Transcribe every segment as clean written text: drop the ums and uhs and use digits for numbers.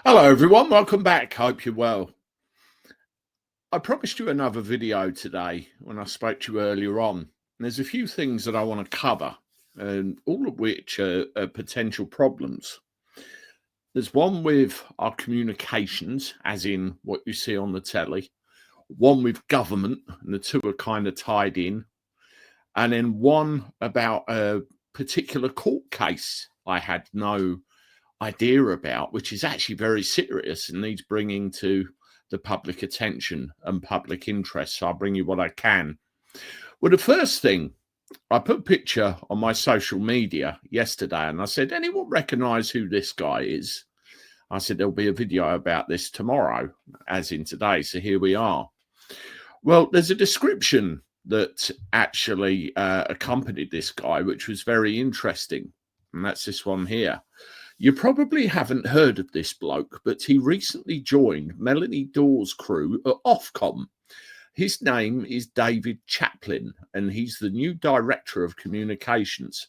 Hello everyone, welcome back. Hope you're well. I promised you another video today when I spoke to you earlier on. There's a few things that I want to cover, and all of which are potential problems. There's one with our communications, as in what you see on the telly, one with government, and the two are kind of tied in, and then one about a particular court case I had no idea about, which is actually very serious and needs bringing to the public attention and public interest. So I'll bring you what I can. Well, the first thing, I put a picture on my social media yesterday and I said, anyone recognize who this guy is? I said, there'll be a video about this tomorrow, as in today. So here we are. Well, there's a description that actually accompanied this guy, which was very interesting. And that's this one here. You probably haven't heard of this bloke, but he recently joined Melanie Dawes' crew at Ofcom. His name is David Chaplin, and he's the new Director of Communications.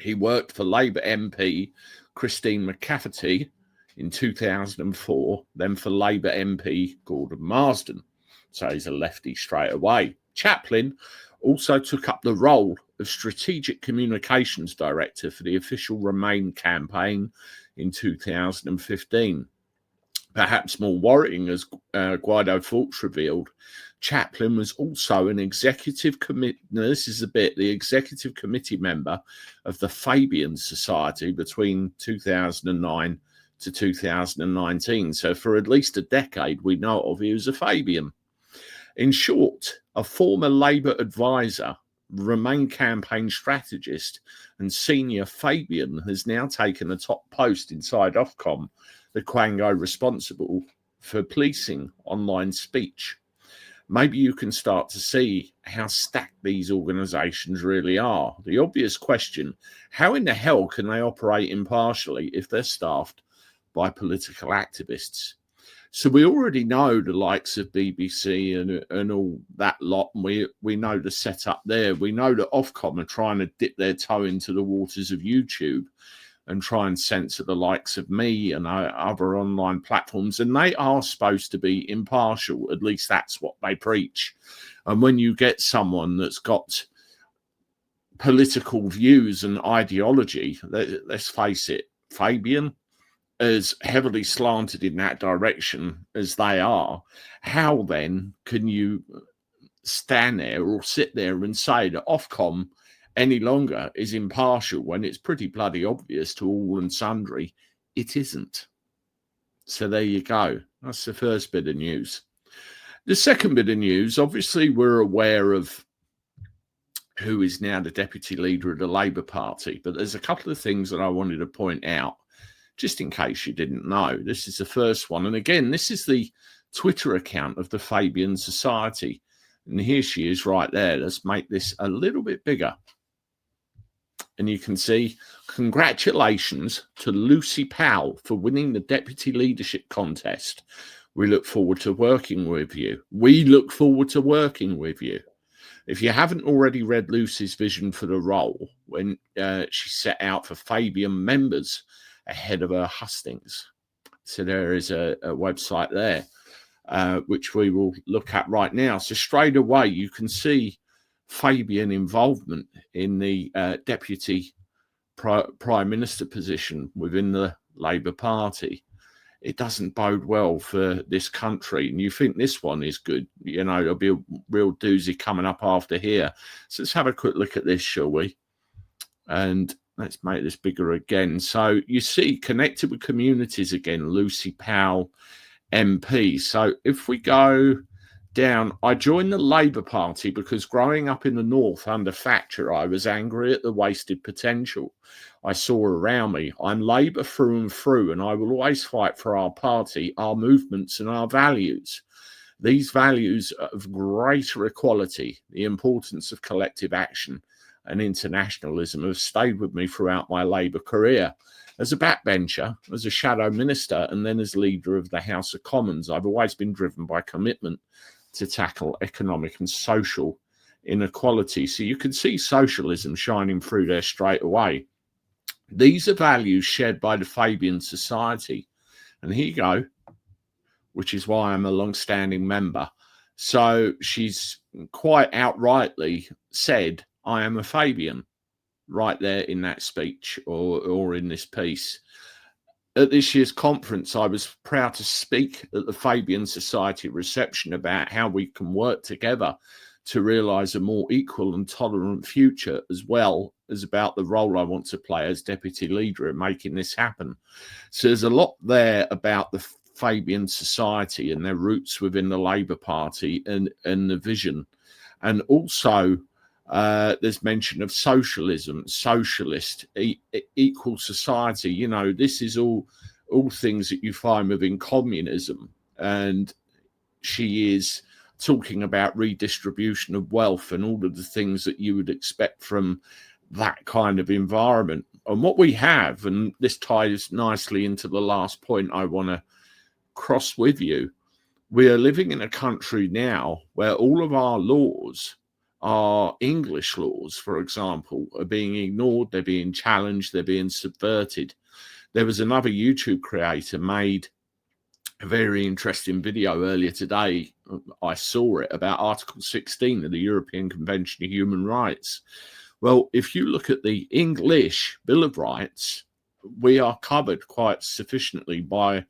He worked for Labour MP Christine McCafferty in 2004, then for Labour MP Gordon Marsden. So he's a lefty straight away. Chaplin also took up the role of Strategic Communications Director for the official Remain campaign in 2015. Perhaps more worrying, as Guido Fawkes revealed, Chaplin was also an executive committee. This is the executive committee member of the Fabian Society between 2009 to 2019. So for at least a decade, we know of he was a Fabian. In short, a former Labour advisor, Remain campaign strategist and senior Fabian has now taken a top post inside Ofcom, the quango responsible for policing online speech. Maybe you can start to see how stacked these organisations really are. The obvious question, how in the hell can they operate impartially if they're staffed by political activists? So we already know the likes of BBC and all that lot, and we know the setup there. We know that Ofcom are trying to dip their toe into the waters of YouTube and try and censor the likes of me and other online platforms, and they are supposed to be impartial. At least that's what they preach. And when you get someone that's got political views and ideology, let's face it, Fabian, as heavily slanted in that direction as they are, how then can you stand there or sit there and say that Ofcom any longer is impartial when it's pretty bloody obvious to all and sundry it isn't? So there you go. That's the first bit of news. The second bit of news, obviously we're aware of who is now the deputy leader of the Labour Party, but there's a couple of things that I wanted to point out just in case you didn't know. This is the first one. And again, this is the Twitter account of the Fabian Society. And here she is right there. Let's make this a little bit bigger. And you can see, congratulations to Lucy Powell for winning the deputy leadership contest. We look forward to working with you. We look forward to working with you. If you haven't already read Lucy's vision for the role, when she set out for Fabian members ahead of her hustings. So there is a website there, which we will look at right now. So straight away, you can see Fabian involvement in the deputy prime minister position within the Labour Party. It doesn't bode well for this country. And you think this one is good. You know, there'll be a real doozy coming up after here. So let's have a quick look at this, shall we? And let's make this bigger again. So you see, connected with communities again, Lucy Powell, MP. So if we go down, I joined the Labour Party because growing up in the north under Thatcher, I was angry at the wasted potential I saw around me. I'm Labour through and through, and I will always fight for our party, our movements and our values. These values of greater equality, the importance of collective action, and internationalism have stayed with me throughout my Labour career. As a backbencher, as a shadow minister, and then as leader of the House of Commons, I've always been driven by commitment to tackle economic and social inequality. So you can see socialism shining through there straight away. These are values shared by the Fabian Society, And here you go, which is why I'm a long-standing member. So she's quite outrightly said, I am a Fabian, right there in that speech or in this piece. At this year's conference, I was proud to speak at the Fabian Society reception about how we can work together to realise a more equal and tolerant future, as well as about the role I want to play as deputy leader in making this happen. So there's a lot there about the Fabian Society and their roots within the Labour Party and the vision. And also there's mention of socialism, socialist, equal society. You know, this is all things that you find within communism. And she is talking about redistribution of wealth and all of the things that you would expect from that kind of environment. And what we have, and this ties nicely into the last point I want to cross with you, we are living in a country now where all of our laws, our English laws, for example, are being ignored, they're being challenged, they're being subverted. There was another YouTube creator made a very interesting video earlier today. I saw it about Article 16 of the European Convention of Human Rights. Well, if you look at the English Bill of Rights, we are covered quite sufficiently by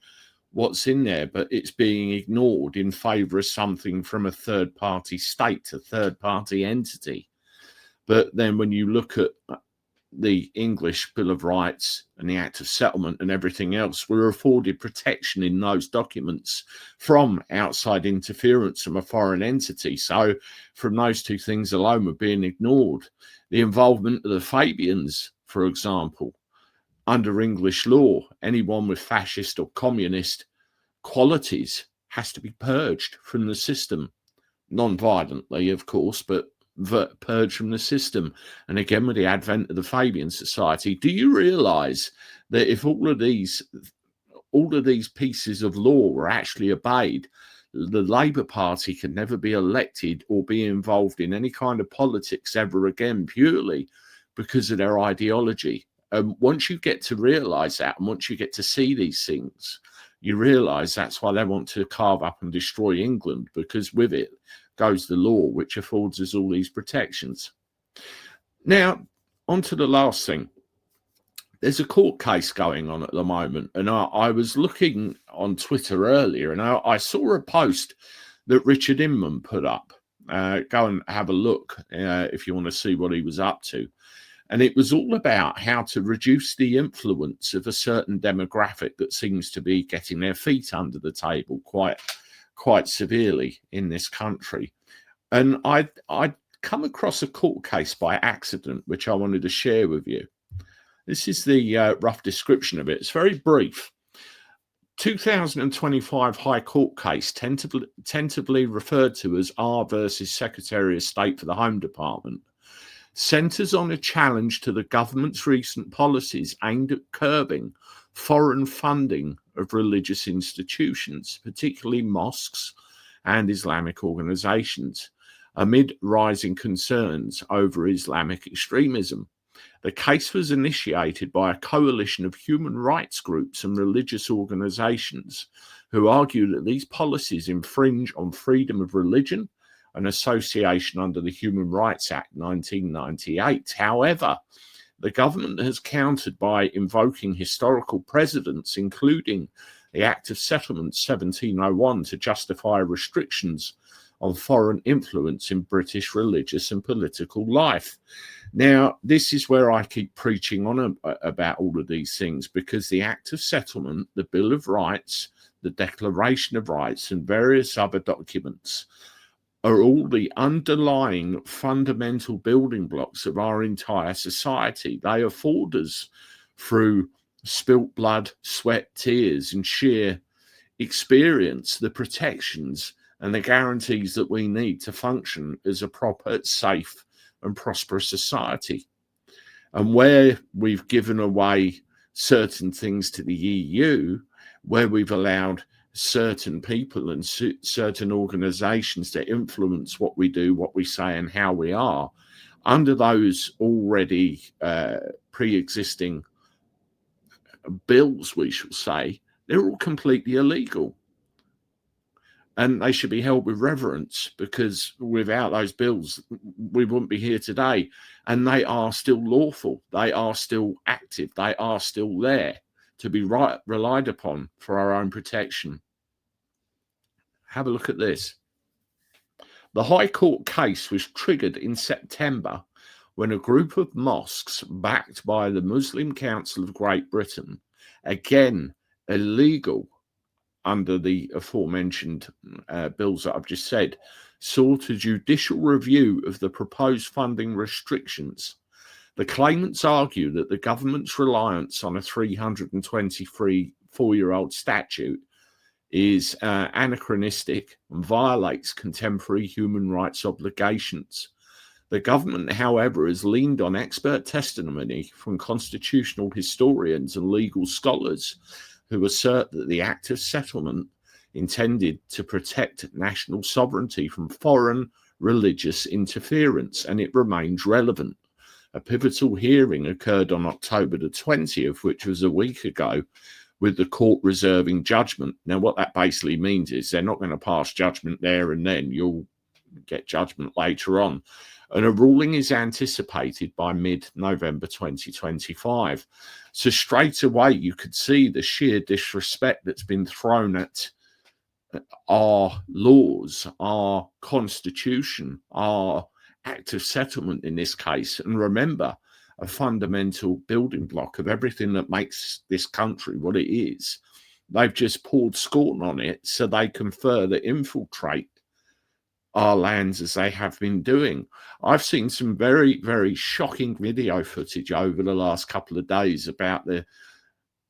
what's in there, but it's being ignored in favour of something from a third-party state, a third-party entity. But then when you look at the English Bill of Rights and the Act of Settlement and everything else, we're afforded protection in those documents from outside interference from a foreign entity. So from those two things alone, we're being ignored. The involvement of the Fabians, for example, under English law, anyone with fascist or communist qualities has to be purged from the system, non-violently, of course, but purged from the system. And again, with the advent of the Fabian Society, do you realise that if all of these pieces of law were actually obeyed, the Labour Party can never be elected or be involved in any kind of politics ever again, purely because of their ideology? Once you get to realise that, and once you get to see these things, you realise that's why they want to carve up and destroy England, because with it goes the law, which affords us all these protections. Now, on to the last thing. There's a court case going on at the moment, and I was looking on Twitter earlier, and I saw a post that Richard Inman put up. Go and have a look if you want to see what he was up to. And it was all about how to reduce the influence of a certain demographic that seems to be getting their feet under the table quite severely in this country. And I'd come across a court case by accident, which I wanted to share with you. This is the rough description of it. It's very brief. 2025 High Court case, tentatively referred to as R versus Secretary of State for the Home Department, centres on a challenge to the government's recent policies aimed at curbing foreign funding of religious institutions, particularly mosques and Islamic organisations, amid rising concerns over Islamic extremism. The case was initiated by a coalition of human rights groups and religious organisations who argue that these policies infringe on freedom of religion, an association under the Human Rights Act 1998. However, the government has countered by invoking historical precedents, including the Act of Settlement 1701, to justify restrictions on foreign influence in British religious and political life. Now, this is where I keep preaching on about all of these things, because the Act of Settlement, the Bill of Rights, the Declaration of Rights, and various other documents are all the underlying fundamental building blocks of our entire society. They afford us, through spilt blood, sweat, tears, and sheer experience, the protections and the guarantees that we need to function as a proper, safe, and prosperous society. And where we've given away certain things to the EU, where we've allowed certain people and certain organizations to influence what we do, what we say, and how we are, under those already pre-existing bills, we shall say, They're all completely illegal. And they should be held with reverence, because without those bills, we wouldn't be here today. And they are still lawful. They are still active. They are still there to be relied upon for our own protection. Have a look at this. The High Court case was triggered in September when a group of mosques backed by the Muslim Council of Great Britain, again illegal under the aforementioned bills that I've just said, sought a judicial review of the proposed funding restrictions. The claimants argue that the government's reliance on a 324-year-old statute is anachronistic and violates contemporary human rights obligations. The government, however, has leaned on expert testimony from constitutional historians and legal scholars who assert that the Act of Settlement intended to protect national sovereignty from foreign religious interference, and it remains relevant. A pivotal hearing occurred on October the 20th, which was a week ago, with the court reserving judgment. Now, what that basically means is they're not going to pass judgment there and then. You'll get judgment later on. And a ruling is anticipated by mid-November 2025. So straight away, you could see the sheer disrespect that's been thrown at our laws, our constitution, our Act of Settlement in this case. And remember, a fundamental building block of everything that makes this country what it is. They've just poured scorn on it so they can further infiltrate our lands as they have been doing. I've seen some very, very shocking video footage over the last couple of days about the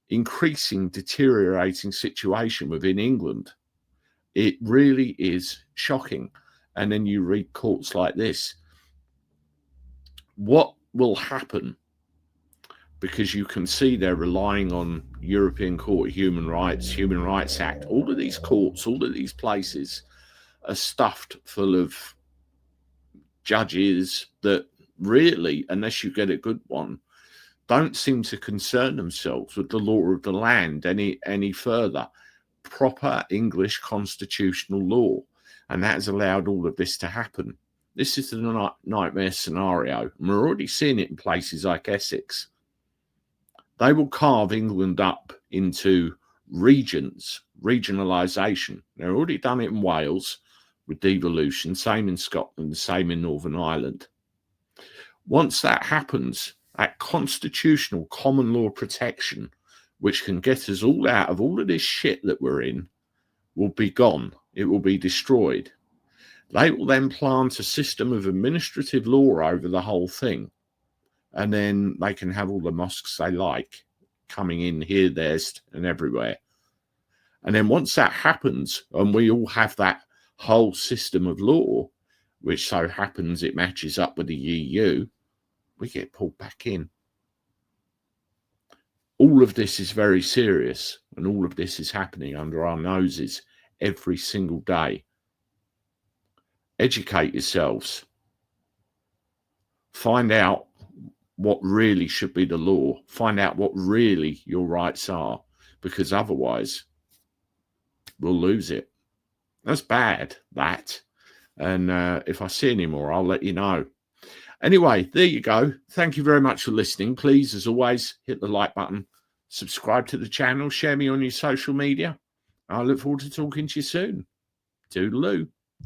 increasing deteriorating situation within England. It really is shocking. And then you read courts like this. What will happen? Because you can see they're relying on European Court of Human Rights, Human Rights Act. All of these courts, all of these places are stuffed full of judges that really, unless you get a good one, don't seem to concern themselves with the law of the land any further. Proper English constitutional law. And that has allowed all of this to happen. This is the nightmare scenario. And we're already seeing it in places like Essex. They will carve England up into regions, regionalisation. They've already done it in Wales with devolution, same in Scotland, same in Northern Ireland. Once that happens, that constitutional common law protection, which can get us all out of all of this shit that we're in, will be gone. It will be destroyed. They will then plant a system of administrative law over the whole thing. And then they can have all the mosques they like coming in here, there, and everywhere. And then once that happens, and we all have that whole system of law, which so happens it matches up with the EU, we get pulled back in. All of this is very serious, and all of this is happening under our noses every single day. Educate yourselves. Find out what really should be the law. Find out what really your rights are, because otherwise we'll lose it. That's bad, that. And if I see any more, I'll let you know. Anyway, there you go. Thank you very much for listening. Please, as always, hit the like button, subscribe to the channel, share me on your social media. I look forward to talking to you soon. Toodaloo.